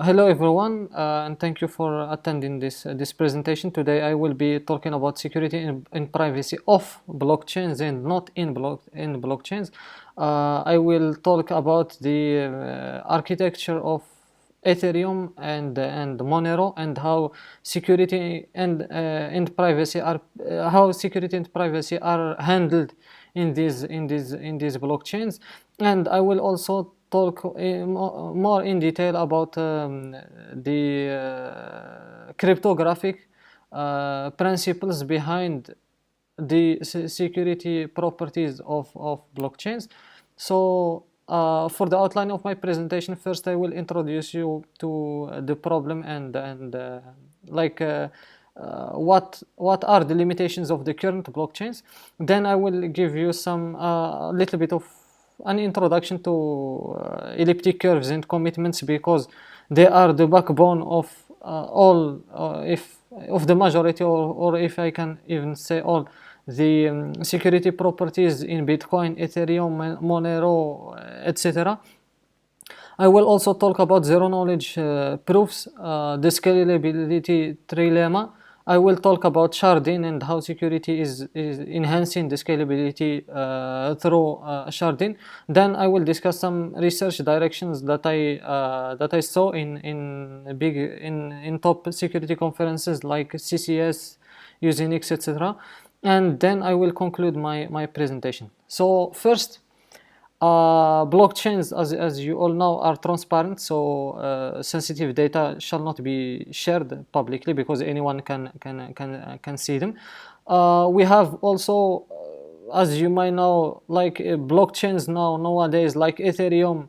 Hello everyone, and thank you for attending this presentation. Today I will be talking about security and privacy of blockchains and not in blockchains. I will talk about the architecture of Ethereum and Monero, and how security and privacy are handled in these blockchains. And I will also talk more in detail about the cryptographic principles behind the security properties of blockchains. So for the outline of my presentation, first I will introduce you to the problem and what are the limitations of the current blockchains. Then I will give you some little bit of an introduction to elliptic curves and commitments, because they are the backbone of all, if of the majority, or if I can even say all the security properties in Bitcoin, Ethereum, Monero, etc. I will also talk about zero knowledge proofs, the scalability trilemma. I will talk about Sharding and how security is enhancing the scalability through Sharding. Then I will discuss some research directions that I saw in top security conferences like CCS, Usenix, etc. And then I will conclude my presentation. So first, blockchains, as you all know, are transparent, so sensitive data shall not be shared publicly because anyone can see them. We have also, as you might know, like blockchains nowadays, like Ethereum,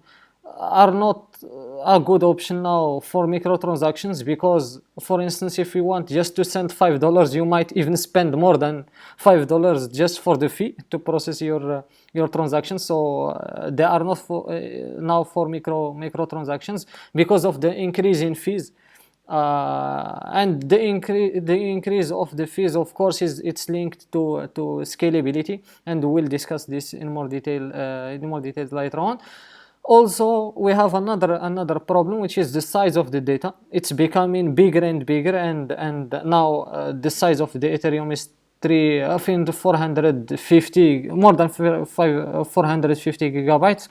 are not a good option now for microtransactions, because, for instance, if you want just to send $5, you might even spend more than $5 just for the fee to process your transactions. So they are not now for microtransactions because of the increase in fees. And the increase of the fees, of course, it's linked to scalability, and we'll discuss this in more detail later on. Also, we have another problem, which is the size of the data. It's becoming bigger and bigger, and now the size of the Ethereum is 450, more than 450 gigabytes.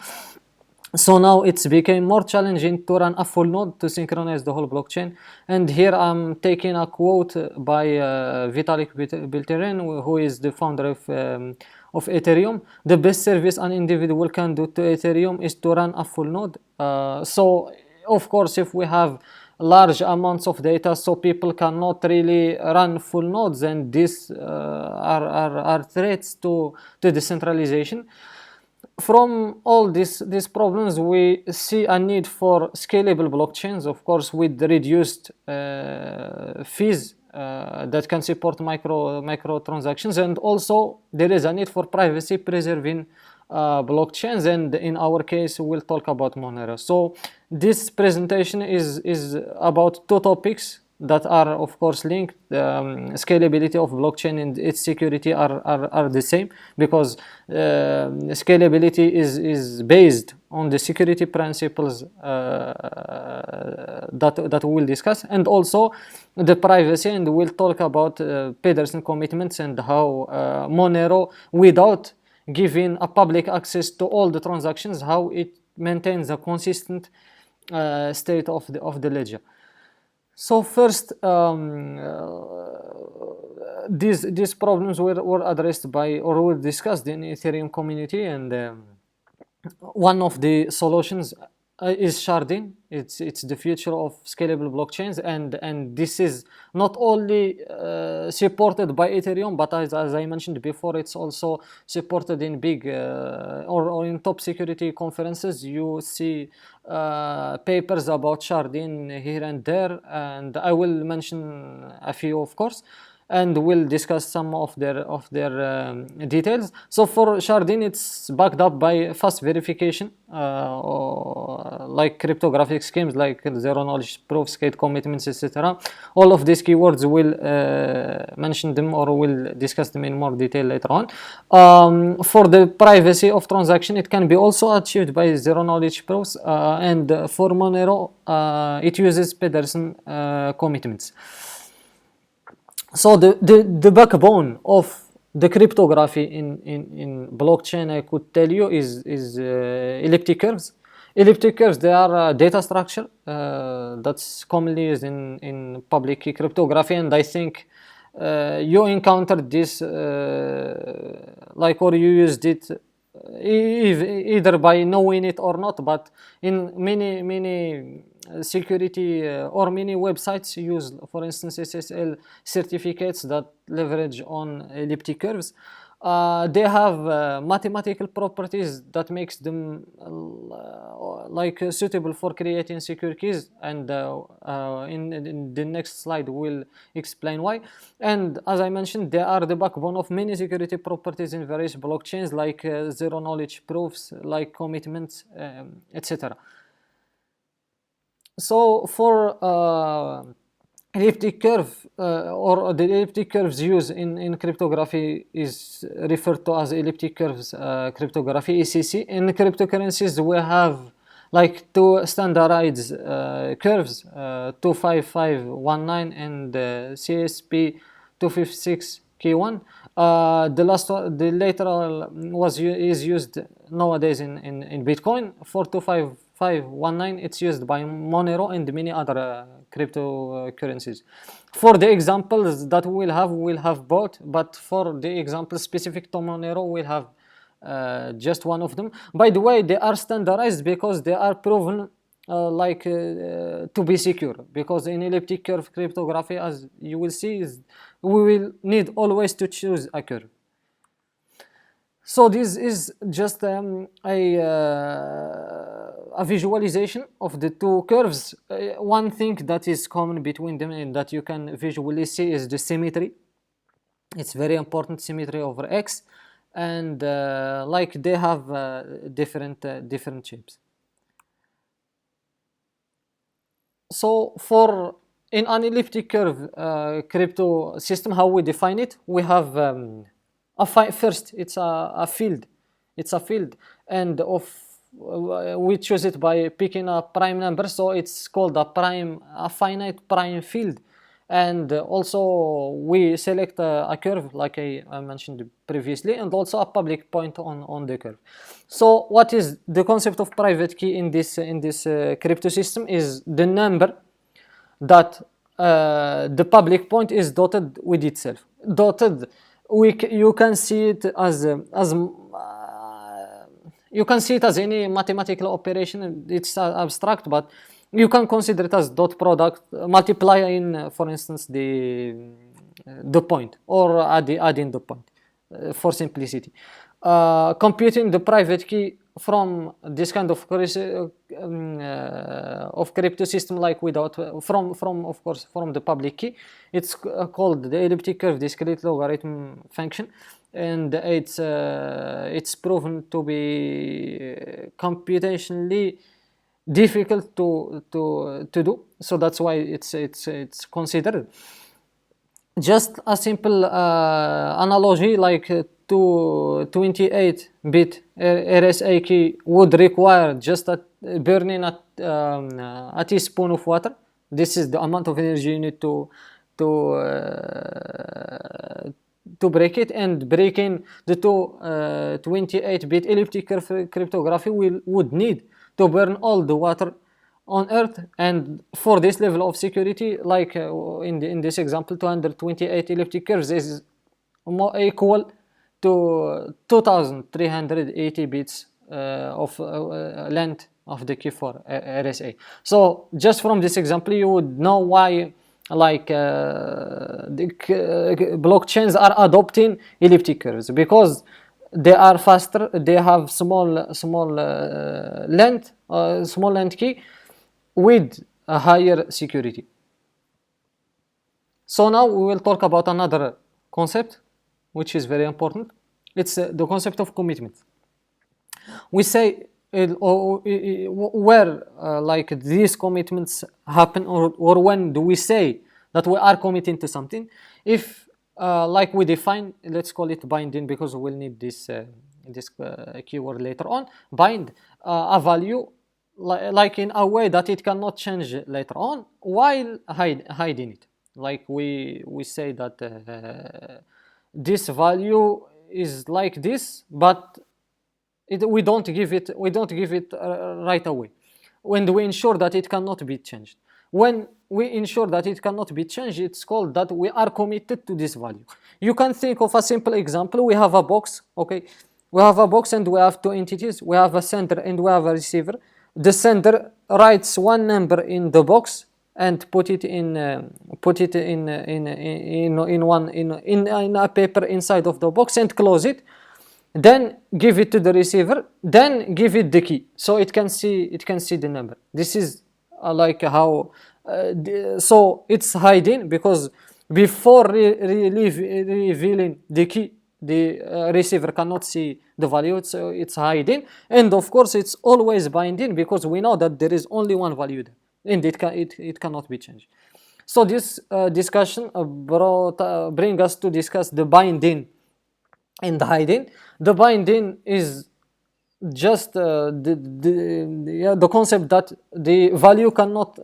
So now it's became more challenging to run a full node to synchronize the whole blockchain. And here I'm taking a quote by Vitalik Buterin, who is the founder of Ethereum. The best service an individual can do to Ethereum is to run a full node. So of course, if we have large amounts of data, so people cannot really run full nodes, and these are threats to decentralization. From all these problems, we see a need for scalable blockchains, of course, with reduced fees that can support micro transactions, and also there is a need for privacy preserving blockchains, and in our case we'll talk about Monero. So this presentation is about two topics that are, of course, linked. Scalability of blockchain and its security are the same, because scalability is based on the security principles that we will discuss, and also the privacy, and we'll talk about Pedersen commitments and how Monero, without giving a public access to all the transactions, how it maintains a consistent state of the ledger. So first, these problems were addressed by, or were discussed in Ethereum community, and one of the solutions is Sharding. It's the future of scalable blockchains, and this is not only supported by Ethereum, but as I mentioned before, it's also supported in big or in top security conferences. You see papers about Sharding here and there, and I will mention a few, of course. and we'll discuss some of their details. So for Sharding, it's backed up by fast verification, like cryptographic schemes like zero knowledge proofs, gate commitments, etc. All of these keywords will mention them, or we'll discuss them in more detail later on. For the privacy of transaction, it can be also achieved by zero knowledge proofs, and for Monero, it uses Pedersen commitments. So the backbone of the cryptography in blockchain, I could tell you, is elliptic curves. Elliptic curves, they are a data structure that's commonly used in public key cryptography, and I think you encountered this, or you used it either by knowing it or not, but in many security or many websites use, for instance, SSL certificates that leverage on elliptic curves. They have mathematical properties that makes them suitable for creating secure keys, and in the next slide we'll explain why. And as I mentioned, they are the backbone of many security properties in various blockchains, like zero knowledge proofs, like commitments, etc. So for elliptic curve, or the elliptic curves used in cryptography is referred to as elliptic curves cryptography, ECC. In cryptocurrencies, we have like two standardized curves, 25519 and CSP 256K1. The later is used nowadays in Bitcoin. For 25519, it's used by Monero and many other cryptocurrencies. For the examples that we'll have both, but for the example specific to Monero, we'll have just one of them. By the way, they are standardized because they are proven to be secure, because in elliptic curve cryptography, as you will see, we will need always to choose a curve. So this is just a visualization of the two curves. One thing that is common between them and that you can visually see is the symmetry. It's very important, symmetry over X, and they have different shapes. So for in an elliptic curve crypto system, how we define it, we have first it's a field. It's a field, and we choose it by picking a prime number, so it's called a finite prime field. And also we select a curve, like I mentioned previously, and also a public point on the curve. So what is the concept of private key in this crypto system is the number that the public point is dotted with itself. Dotted, you can see it as you can see it as any mathematical operation. It's abstract, but you can consider it as dot product, multiply in, for instance, the point, or adding the point, for simplicity. Computing the private key from this kind of crypto system, like without from the public key, it's called the elliptic curve discrete logarithm function, and it's proven to be computationally difficult to do, so that's why it's considered. Just a simple analogy, like 28-bit RSA key would require just burning a teaspoon of water. This is the amount of energy you need to break it, and breaking the 28-bit elliptic curve cryptography would need to burn all the water on Earth. And for this level of security, like in this example, 228 elliptic curves is more equal to 2380 bits of length of the key for RSA. So just from this example, you would know why the blockchains are adopting elliptic curves, because they are faster, they have small length key with a higher security. So now we will talk about another concept which is very important. It's the concept of commitment. We say where like these commitments happen, or when do we say that we are committing to something. If like we define, let's call it binding, because we'll need this keyword later on. Bind a value like in a way that it cannot change later on, while hiding it. Like we say that this value is like this, but we don't give it right away. When we ensure that it cannot be changed. When we ensure that it cannot be changed, it's called that we are committed to this value. You can think of a simple example. We have a box, okay? We have a box and we have two entities. We have a sender and we have a receiver. The sender writes one number in the box and put it in a paper inside of the box and close it. Then give it to the receiver, then give it the key so it can see the number. This is like how so it's hiding, because before revealing the key, the receiver cannot see the value, so it's hiding. And of course it's always binding, because we know that there is only one value there and it cannot be changed. So this discussion bring us to discuss the binding and the hiding. The binding is just the concept that the value cannot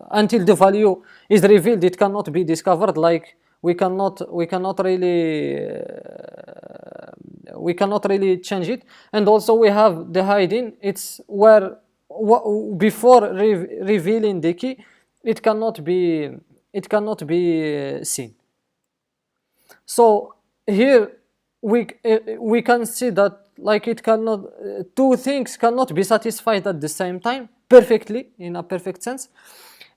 until the value is revealed, it cannot be discovered. Like we cannot really change it. And also we have the hiding. It's where before revealing the key, it cannot be seen. So here we can see that like it cannot, two things cannot be satisfied at the same time perfectly, in a perfect sense,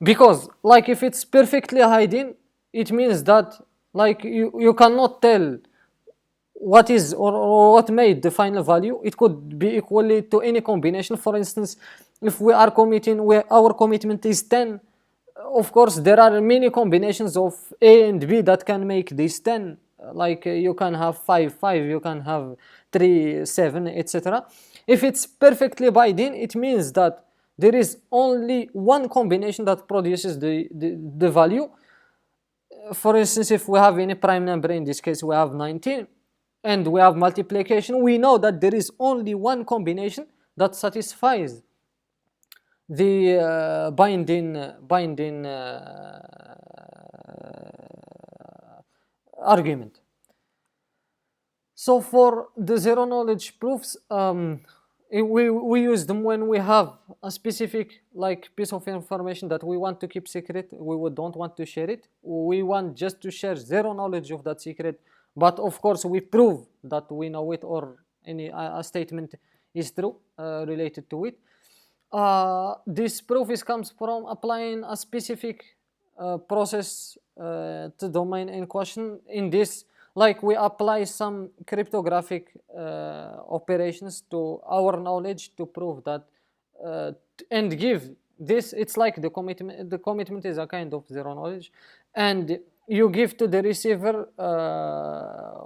because like if it's perfectly hiding, it means that like you cannot tell what is or what made the final value. It could be equally to any combination. For instance, if we are committing, where our commitment is 10, of course there are many combinations of A and B that can make this 10. Like you can have 5, you can have 3, 7, etc. If it's perfectly binding, it means that there is only one combination that produces the value. For instance, if we have any prime number, in this case we have 19, and we have multiplication, we know that there is only one combination that satisfies the binding argument. So for the zero knowledge proofs, we use them when we have a specific like piece of information that we want to keep secret. We don't want to share it. We want just to share zero knowledge of that secret, but of course we prove that we know it, or any a statement is true related to it. This proof comes from applying a specific process to domain in question. In this, like we apply some cryptographic operations to our knowledge to prove that and give this. It's like the commitment. The commitment is a kind of zero knowledge, and you give to the receiver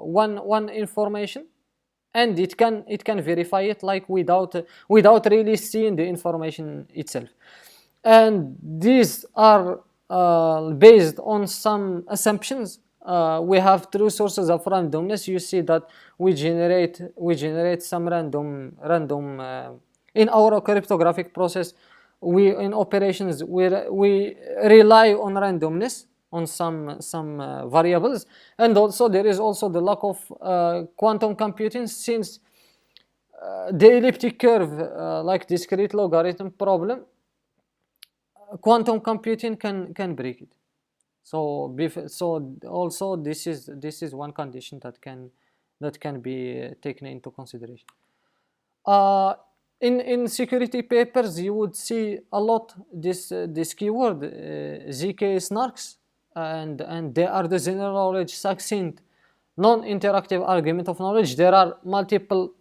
one information, and it can verify it, like without really seeing the information itself. And these are based on some assumptions. We have true sources of randomness. You see that we generate some random in our cryptographic process. In operations we rely on randomness, on some variables. And also there is also the lack of quantum computing, since the elliptic curve, like discrete logarithm problem, quantum computing can break it. So also this is one condition that can be taken into consideration. In security papers you would see a lot this keyword ZK snarks, and they are the general knowledge succinct non-interactive argument of knowledge. There are multiple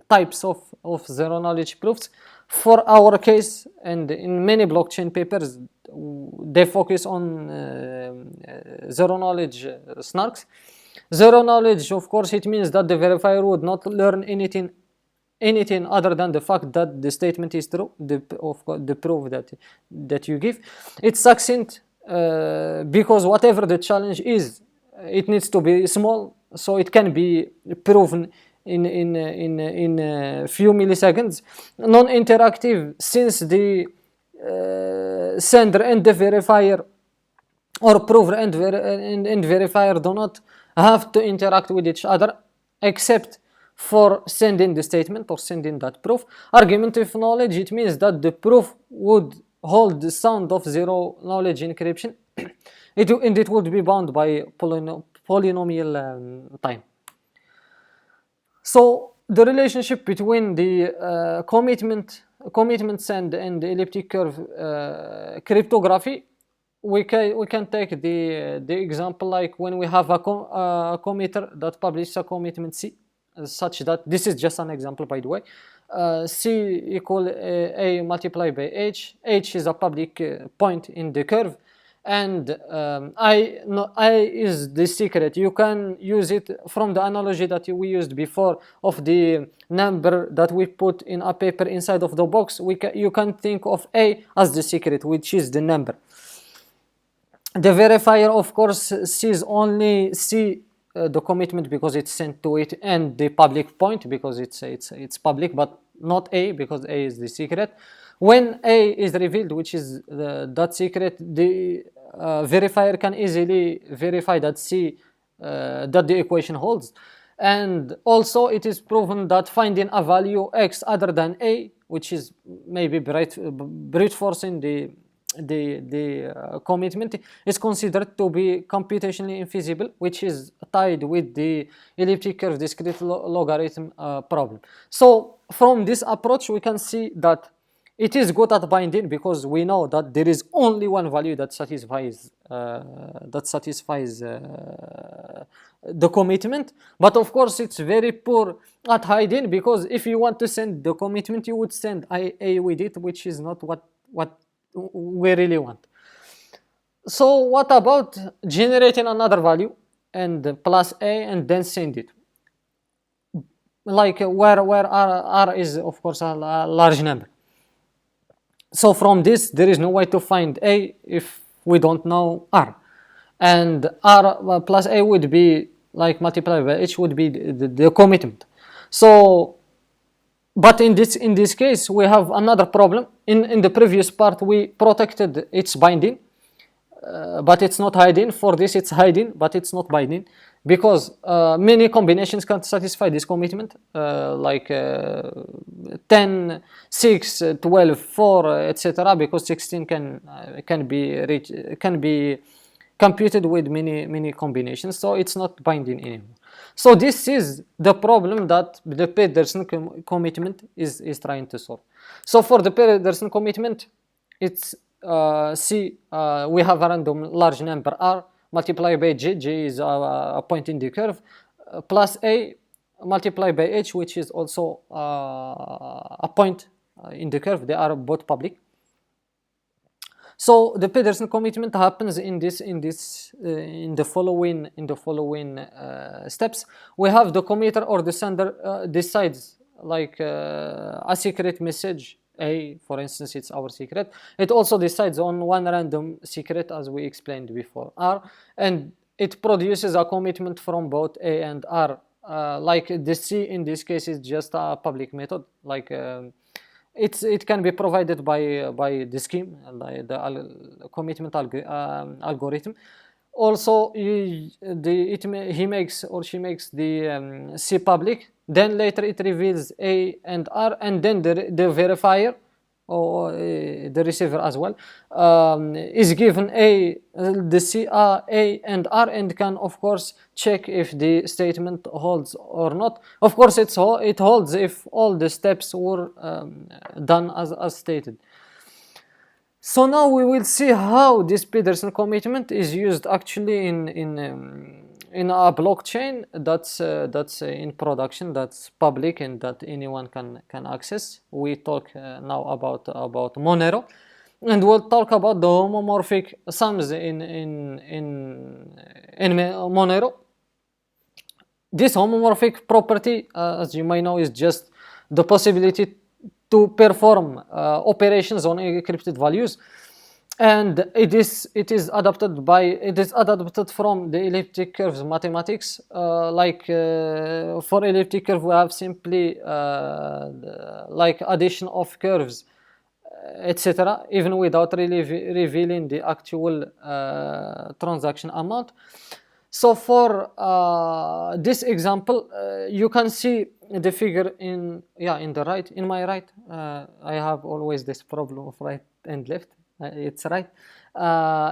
types of zero knowledge proofs. For our case, and in many blockchain papers, they focus on zero knowledge snarks. Zero knowledge, of course, it means that the verifier would not learn anything other than the fact that the statement is true, the proof that you give. It's succinct because whatever the challenge is, it needs to be small, so it can be proven in a few milliseconds. Non-interactive, since the sender and the verifier, or prover and verifier, do not have to interact with each other except for sending the statement or sending that proof. Argumentative knowledge, it means that the proof would hold the sound of zero knowledge encryption and it would be bound by polynomial time. So the relationship between the commitments and the elliptic curve cryptography, we can take the example like when we have a committer that publishes a commitment C, such that this is just an example, by the way. C equal A multiplied by H. H is a public point in the curve, and I is the secret. You can use it from the analogy that we used before of the number that we put in a paper inside of the box. You can think of A as the secret, which is the number. The verifier, of course, sees only the commitment because it's sent to it, and the public point because it's public, but not A because A is the secret. When A is revealed, which is that secret, the verifier can easily verify that that the equation holds. And also it is proven that finding a value X other than A, which is maybe brute forcing the commitment, is considered to be computationally infeasible, which is tied with the elliptic curve discrete logarithm problem. So from this approach we can see that it is good at binding because we know that there is only one value that satisfies the commitment. But of course it's very poor at hiding, because if you want to send the commitment, you would send A with it, which is not what we really want. So what about generating another value and plus A and then send it, like where R is of course a large number. So from this there is no way to find A if we don't know R, and R plus A would be like multiplied by H would be the commitment. So but in this case we have another problem. In the previous part we protected its binding, but it's not hiding. For this it's hiding but it's not binding, because many combinations can satisfy this commitment, like 10, 6, 12, 4, etc., because 16 can be computed with many combinations, so it's not binding anymore. So this is the problem that the Pedersen commitment is trying to solve. So for the Pedersen commitment, it's we have a random large number R multiplied by J. J is a point in the curve, plus A multiplied by H, which is also a point in the curve. They are both public. So the Pedersen commitment happens in the following steps. We have the committer or the sender decides, like a secret message A, for instance, it's our secret. It also decides on one random secret, as we explained before, R, and it produces a commitment from both A and R. Like the C in this case is just a public method, like it can be provided by the scheme, the commitment algorithm. Also, he makes or she makes the C public. Then later it reveals A and R, and then the verifier or the receiver as well is given the C, A and R, and can of course check if the statement holds or not. Of course it holds if all the steps were done as stated. So now we will see how this Pedersen commitment is used actually in a blockchain that's in production, that's public, and that anyone can access. We talk now about Monero. and we'll talk about the homomorphic sums in Monero. This homomorphic property, as you may know, is just the possibility to perform operations on encrypted values, and it is adapted from the elliptic curves mathematics. For elliptic curve, we have simply like addition of curves, etc., even without really revealing the actual transaction amount. So for this example, you can see the figure in the right. In my right, I have always this problem of right and left. It's right.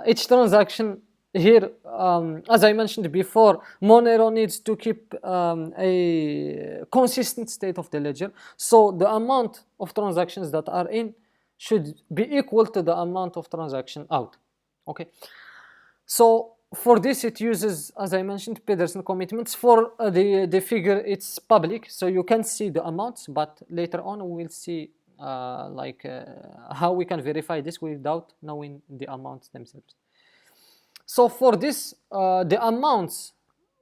Each transaction here, as I mentioned before, Monero needs to keep a consistent state of the ledger. So the amount of transactions that are in should be equal to the amount of transaction out. Okay. So for this, it uses, as I mentioned, Pedersen commitments. For the figure, it's public, so you can see the amounts, but later on we'll see how we can verify this without knowing the amounts themselves. So for this, the amounts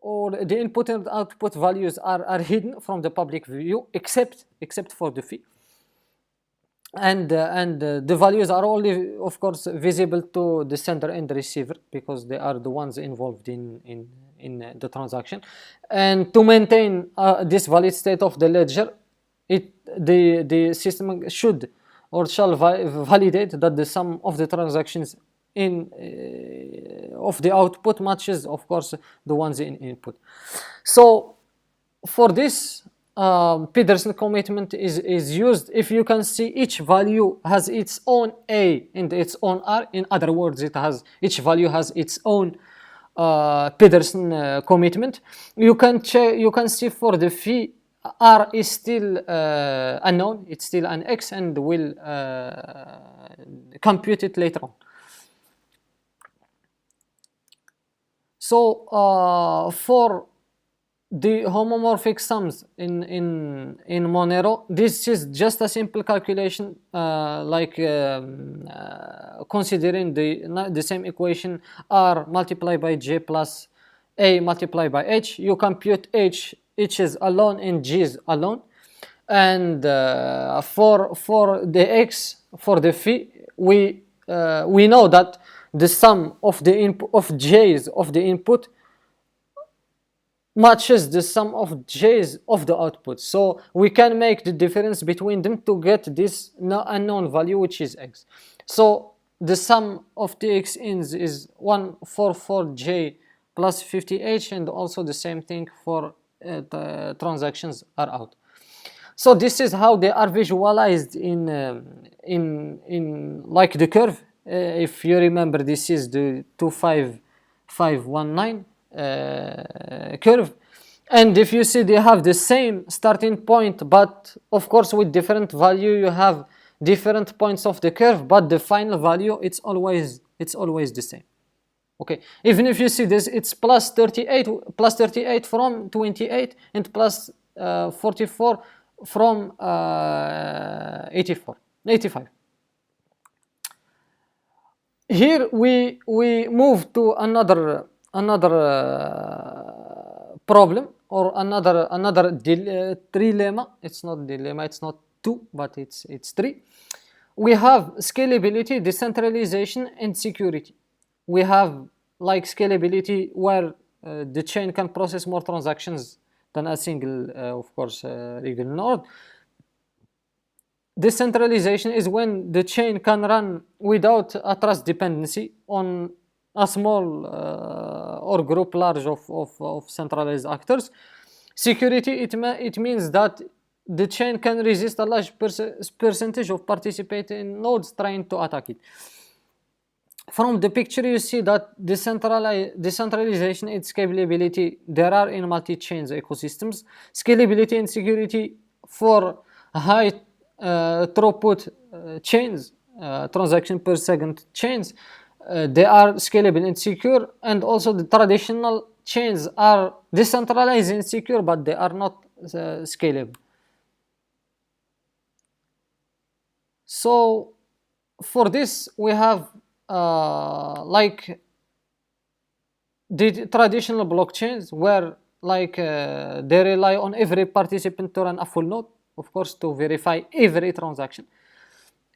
or the input and output values are hidden from the public view, except for the fee. And the values are only, of course, visible to the sender and the receiver, because they are the ones involved in the transaction. And to maintain this valid state of the ledger, the system should or shall validate that the sum of the transactions of the output matches, of course, the ones in input. So for this, Pedersen commitment is used if you can see each value has its own A and its own R. In other words, each value has its own Pedersen commitment. You can see for the fee, R is still unknown, it's still an X, and will compute it later on. So for the homomorphic sums in Monero, this is just a simple calculation, considering the same equation, R multiplied by J plus A multiplied by H. You compute H is alone and G is alone, and for the X, for the fee, we know that the sum of J's of the input matches the sum of J's of the output. So we can make the difference between them to get this unknown value, which is X. So the sum of the X ins is 144J plus 50H, and also the same thing for the transactions are out. So this is how they are visualized in like the curve. If you remember, this is the 25519 curve, and if you see, they have the same starting point, but of course with different value. You have different points of the curve, but the final value, it's always the same. Okay, even if you see this, it's plus 38 from 28, and plus 44 from 85. Here we move to another problem, or another trilemma. It's not dilemma, it's not two, but it's three. We have scalability, decentralization, and security. We have like scalability, where the chain can process more transactions than a single, of course, legal node. Decentralization is when the chain can run without a trust dependency on a small or group large of centralized actors. Security, it means that the chain can resist a large percentage of participating nodes trying to attack it. From the picture, you see that decentralization and scalability, there are in multi-chains ecosystems. Scalability and security for high throughput chains, transaction per second chains, they are scalable and secure. And also the traditional chains are decentralized and secure, but they are not scalable. So for this we have like the traditional blockchains where like they rely on every participant to run a full node, of course, to verify every transaction.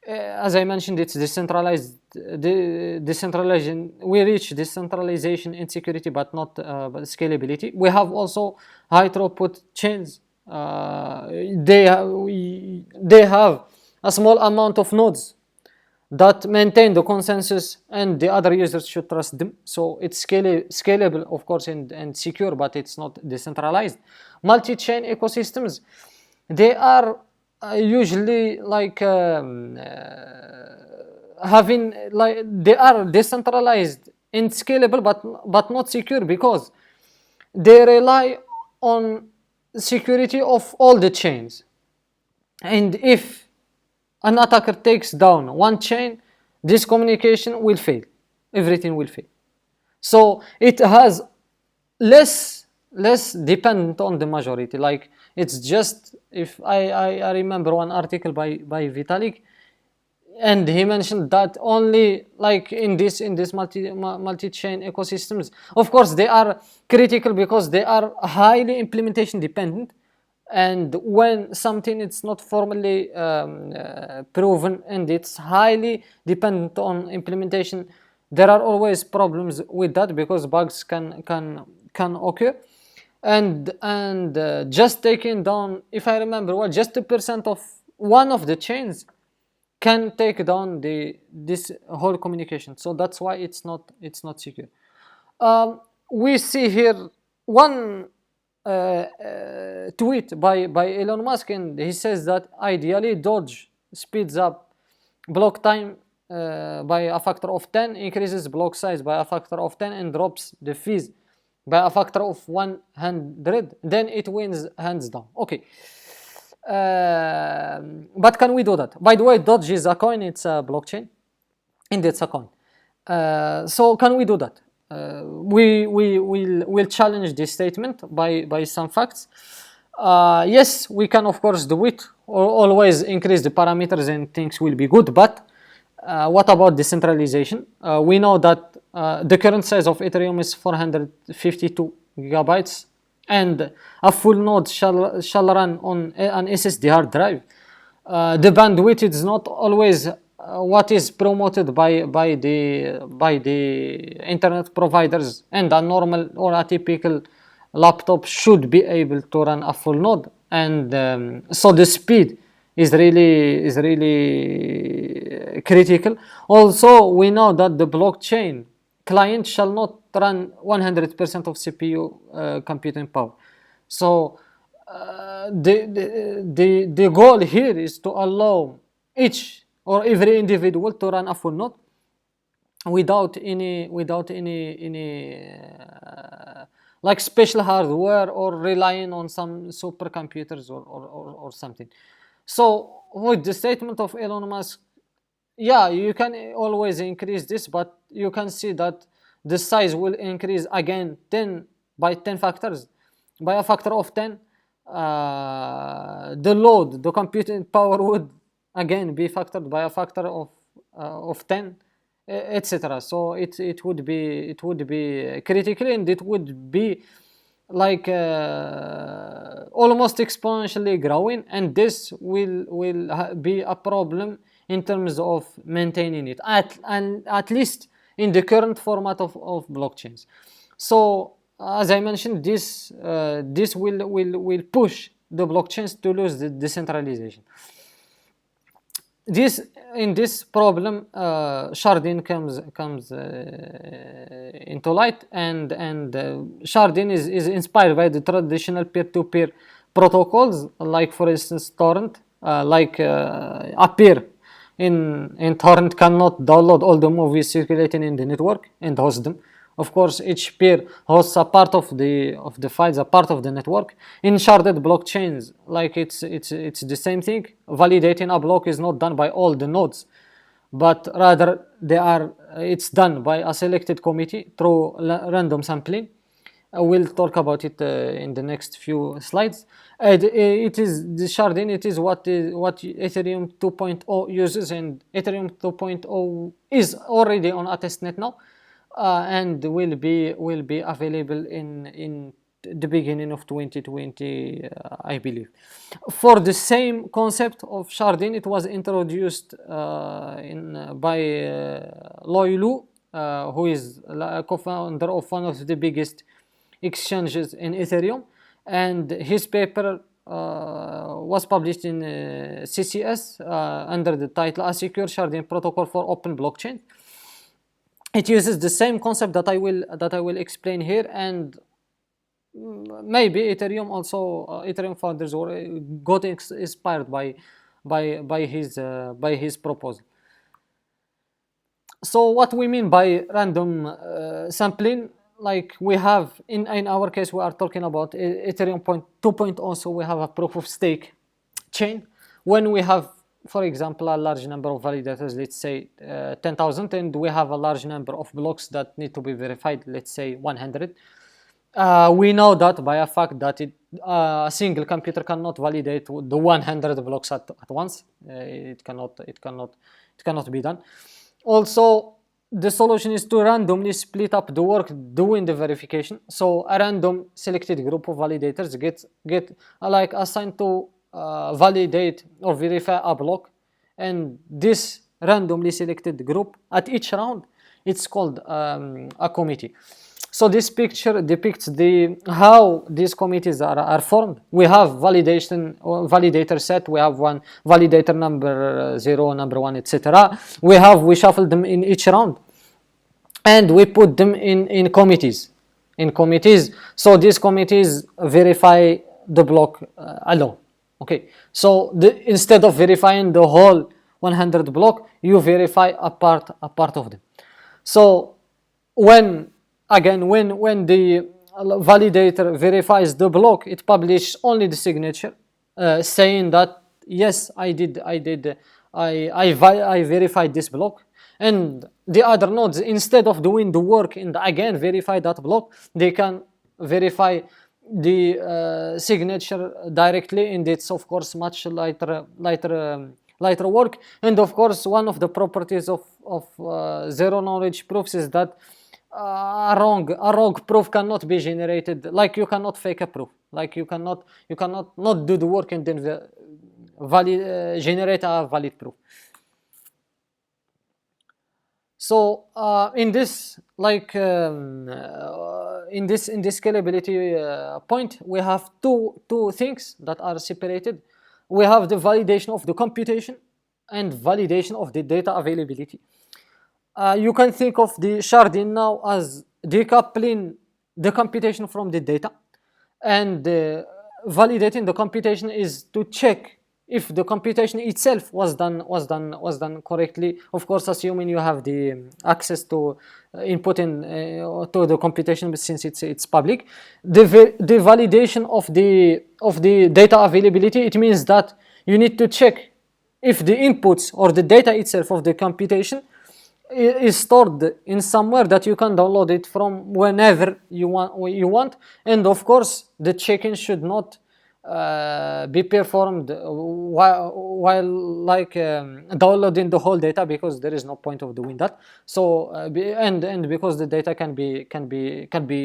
As I mentioned, it's decentralized. Decentralization, we reach decentralization in security, but not but scalability. We have also high throughput chains. They have a small amount of nodes that maintain the consensus, and the other users should trust them. So it's scalable, of course, and secure, but it's not decentralized. Multi-chain ecosystems, they are usually like having like they are decentralized and scalable, but not secure, because they rely on security of all the chains. And if an attacker takes down one chain, this communication will fail. Everything will fail. So it has less dependent on the majority. Like it's just, if I remember one article by Vitalik, and he mentioned that only like in this multi-chain ecosystems, of course they are critical because they are highly implementation dependent, and when something is not formally proven and it's highly dependent on implementation, there are always problems with that because bugs can occur. And just taking down, if I remember well, just 2% of one of the chains can take down this whole communication. So that's why it's not secure. We see here one tweet by Elon Musk, and he says that ideally Doge speeds up block time by a factor of 10, increases block size by a factor of 10, and drops the fees by a factor of 100, then it wins hands down. Okay. But can we do that? By the way, Doge is a coin, it's a blockchain, and it's a coin. So can we do that? We'll challenge this statement by some facts. Yes, we can of course do it, or always increase the parameters and things will be good, but what about decentralization? We know that the current size of Ethereum is 452 gigabytes, and a full node shall run on an SSD hard drive. The bandwidth is not always what is promoted by the internet providers, and a normal or a typical laptop should be able to run a full node, and so the speed is really critical. Also, we know that the blockchain client shall not run 100% of CPU computing power. So the goal here is to allow each or every individual to run a full node without any like special hardware or relying on some supercomputers or something. So with the statement of Elon Musk, yeah, you can always increase this, but you can see that the size will increase again 10 by 10 factors, by a factor of 10. The load, the computing power would again be factored by a factor of 10, etc. So it would be critical, and it would be like almost exponentially growing, and this will be a problem in terms of maintaining it at least in the current format of blockchains. So as I mentioned, this will push the blockchains to lose the decentralization. In this problem, Sharding comes into light, and Sharding is inspired by the traditional peer-to-peer protocols, like for instance torrent, a peer in torrent cannot download all the movies circulating in the network and host them. Of course, each peer hosts a part of the files, a part of the network. In sharded blockchains, like it's the same thing. Validating a block is not done by all the nodes, but rather it's done by a selected committee through random sampling. We'll talk about it in the next few slides. It is the sharding. It is what Ethereum 2.0 uses, and Ethereum 2.0 is already on a testnet now, and will be available in the beginning of 2020, I believe. For the same concept of sharding, it was introduced by Loy Lu, who is a co-founder of one of the biggest exchanges in Ethereum, and his paper was published in CCS under the title "A Secure Sharding Protocol for Open Blockchain." It uses the same concept that I will explain here, and maybe Ethereum also Ethereum founders got inspired by his proposal. So what we mean by random sampling, like we have in our case, we are talking about Ethereum 2.0, so we have a proof of stake chain. When we have, for example, a large number of validators, let's say 10,000, and we have a large number of blocks that need to be verified, let's say 100. We know that by a fact that a single computer cannot validate the 100 blocks at once. It cannot be done. Also, the solution is to randomly split up the work doing the verification. So a random selected group of validators get like assigned to validate or verify a block, and this randomly selected group at each round, it's called a committee. So this picture depicts how these committees are formed. We have validator set. We have one validator number 0, number 1, etc. We shuffle them in each round, and we put them in committees. So these committees verify the block alone. Okay. So instead of verifying the whole 100 block, you verify a part of them. So when the validator verifies the block, it publishes only the signature, saying that yes, I verified this block. And the other nodes, instead of doing the work and again verify that block, they can verify the signature directly, and it's of course much lighter work. And of course, one of the properties of zero knowledge proofs is that a wrong proof cannot be generated. Like you cannot fake a proof. Like you cannot not do the work and then generate a valid proof. So in this scalability point, we have two things that are separated. We have the validation of the computation and validation of the data availability. You can think of the sharding now as decoupling the computation from the data, and validating the computation is to check if the computation itself was done correctly. Of course, assuming you have the access to inputting to the computation, since it's public. The validation of the data availability, it means that you need to check if the inputs or the data itself of the computation is stored in somewhere that you can download it from whenever you want. And of course, the check-in should not be performed while downloading the whole data, because there is no point of doing that. So and because the data can be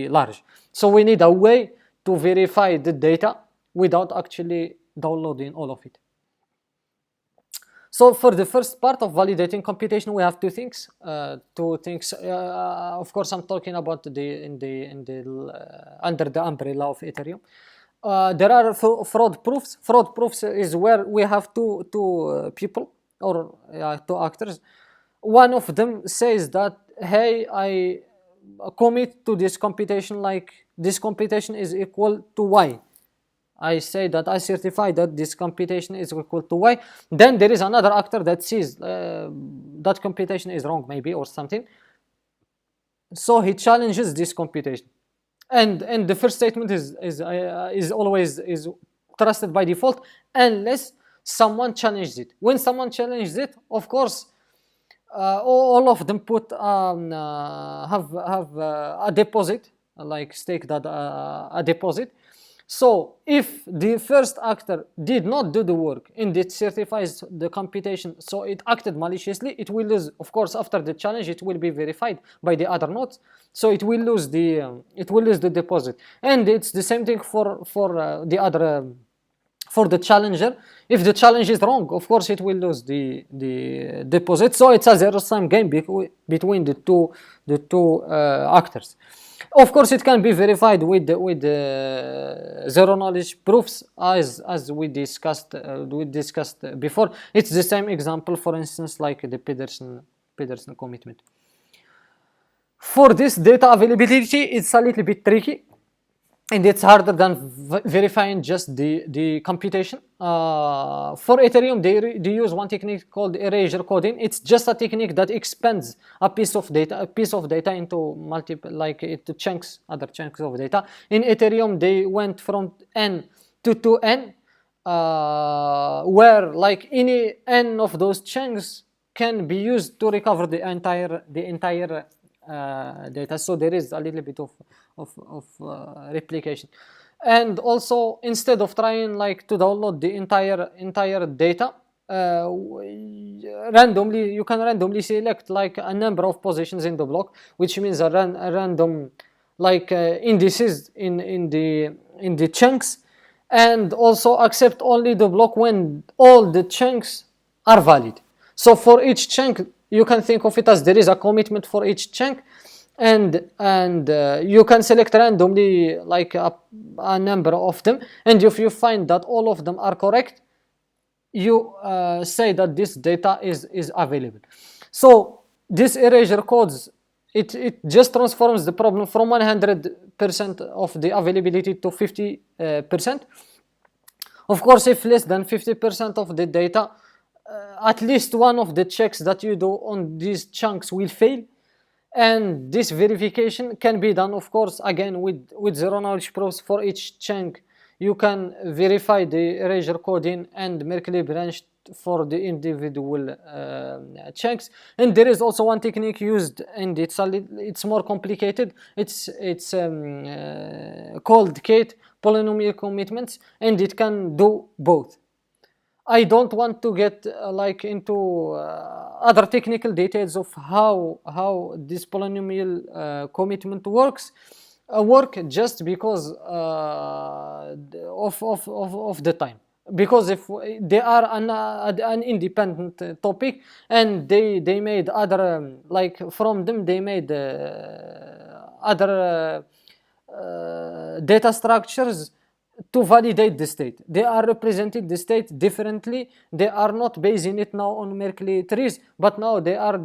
large, so we need a way to verify the data without actually downloading all of it. So for the first part of validating computation, we have two things. Of course, I'm talking about under the umbrella of Ethereum. There are fraud proofs. Fraud proofs is where we have two people or two actors. One of them says that, hey, I commit to this computation, like this computation is equal to Y. I say that I certify that this computation is equal to Y. Then there is another actor that sees that computation is wrong, maybe, or something. So he challenges this computation, and the first statement is always trusted by default unless someone challenges it. When someone challenges it, of course, all of them have a deposit like stake that a deposit. So if the first actor did not do the work and it certifies the computation, so it acted maliciously, it will lose. Of course, after the challenge, it will be verified by the other nodes, so it will lose the deposit. And it's the same thing for the other. For the challenger, if the challenge is wrong, of course it will lose the deposit. So it's a zero-sum game between the two actors. Of course, it can be verified with zero knowledge proofs, as we discussed before. It's the same example, for instance, like the Pedersen commitment. For this data availability, it's a little bit tricky, and it's harder than verifying just the computation. For Ethereum, they use one technique called erasure coding. It's just a technique that expands a piece of data into multiple, like into chunks, other chunks of data. In Ethereum, they went from n to 2n, where like any n of those chunks can be used to recover the entire data. So there is a little bit of replication. And also, instead of trying like to download the entire data randomly, you can randomly select like a number of positions in the block, which means a random like indices in the chunks, and also accept only the block when all the chunks are valid. So for each chunk, you can think of it as there is a commitment for each chunk, and you can select randomly like a number of them, and if you find that all of them are correct, you say that this data is available. So this erasure codes, it just transforms the problem from 100% of the availability to 50%. Of course, if less than 50% of the data, at least one of the checks that you do on these chunks will fail. And this verification can be done, of course, again with zero knowledge proofs. For each chunk, you can verify the erasure coding and Merkle branch for the individual chunks. And there is also one technique used, and it's more complicated. It's called Kate polynomial commitments, and it can do both. I don't want to get like into other technical details of how this polynomial commitment works, just because of the time. Because if they are an independent topic, and they made other like from them they made other data structures to validate the state. They are representing the state differently. They are not basing it now on Merkle trees, but now they are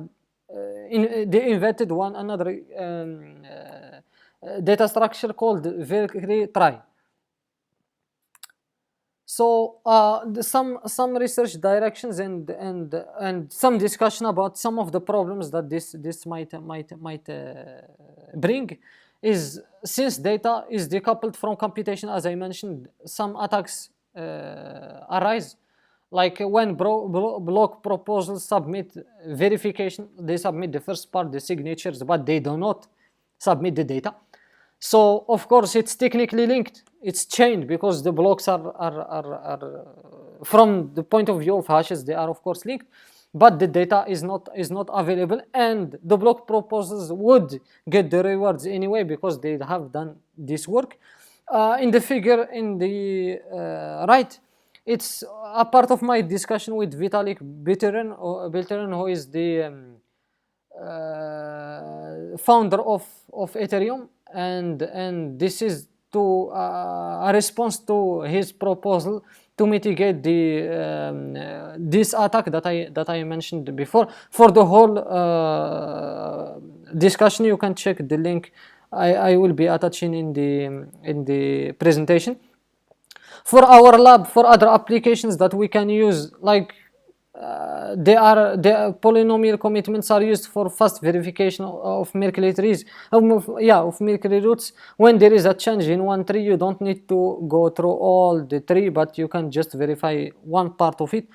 they invented another data structure called Merkle tree. So some research directions and some discussion about some of the problems that this might bring is, since data is decoupled from computation, as I mentioned, some attacks arise. Like when block proposals submit verification, they submit the first part, the signatures, but they do not submit the data. So of course it's technically linked, it's chained, because the blocks are from the point of view of hashes, they are of course linked, but the data is not available, and the block proposals would get the rewards anyway because they have done this work. In the figure in the right, it's a part of my discussion with Vitalik Buterin, who is the founder of Ethereum, and this is to a response to his proposal to mitigate the this attack that I mentioned before. For the whole discussion, you can check the link I will be attaching in the presentation. For our lab, for other applications that we can use, like the polynomial commitments are used for fast verification of Merkle trees, of Merkle roots. When there is a change in one tree, you don't need to go through all the tree, but you can just verify one part of it.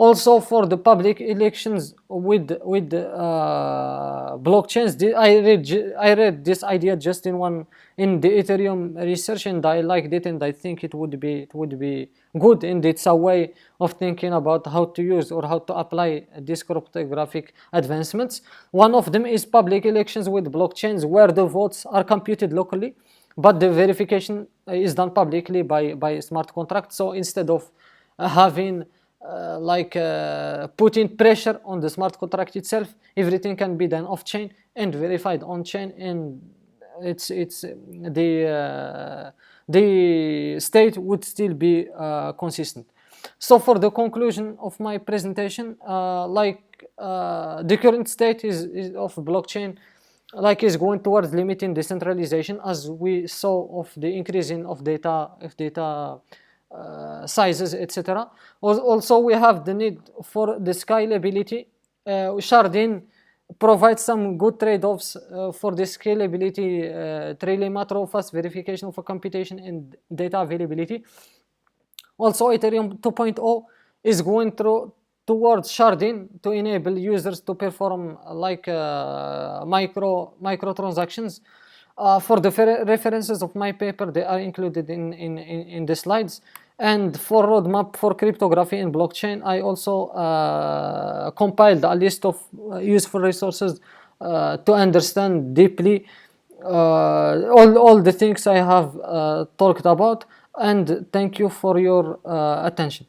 Also for the public elections with blockchains, I read this idea just in the Ethereum research, and I liked it, and I think it would be good, and it's a way of thinking about how to use or how to apply these cryptographic advancements. One of them is public elections with blockchains where the votes are computed locally, but the verification is done publicly by smart contracts. So instead of having putting pressure on the smart contract itself, everything can be done off chain and verified on chain, and the state would still be consistent. So for the conclusion of my presentation, the current state is of blockchain is going towards limiting decentralization, as we saw of the increasing of data sizes, etc. Also, we have the need for the scalability. Sharding provides some good trade-offs for the scalability, Trilemma, fast verification of a computation, and data availability. Also, Ethereum 2.0 is going towards sharding to enable users to perform micro transactions. For the references of my paper, they are included in the slides. And for roadmap for cryptography and blockchain, I also compiled a list of useful resources to understand deeply all the things I have talked about. And thank you for your attention.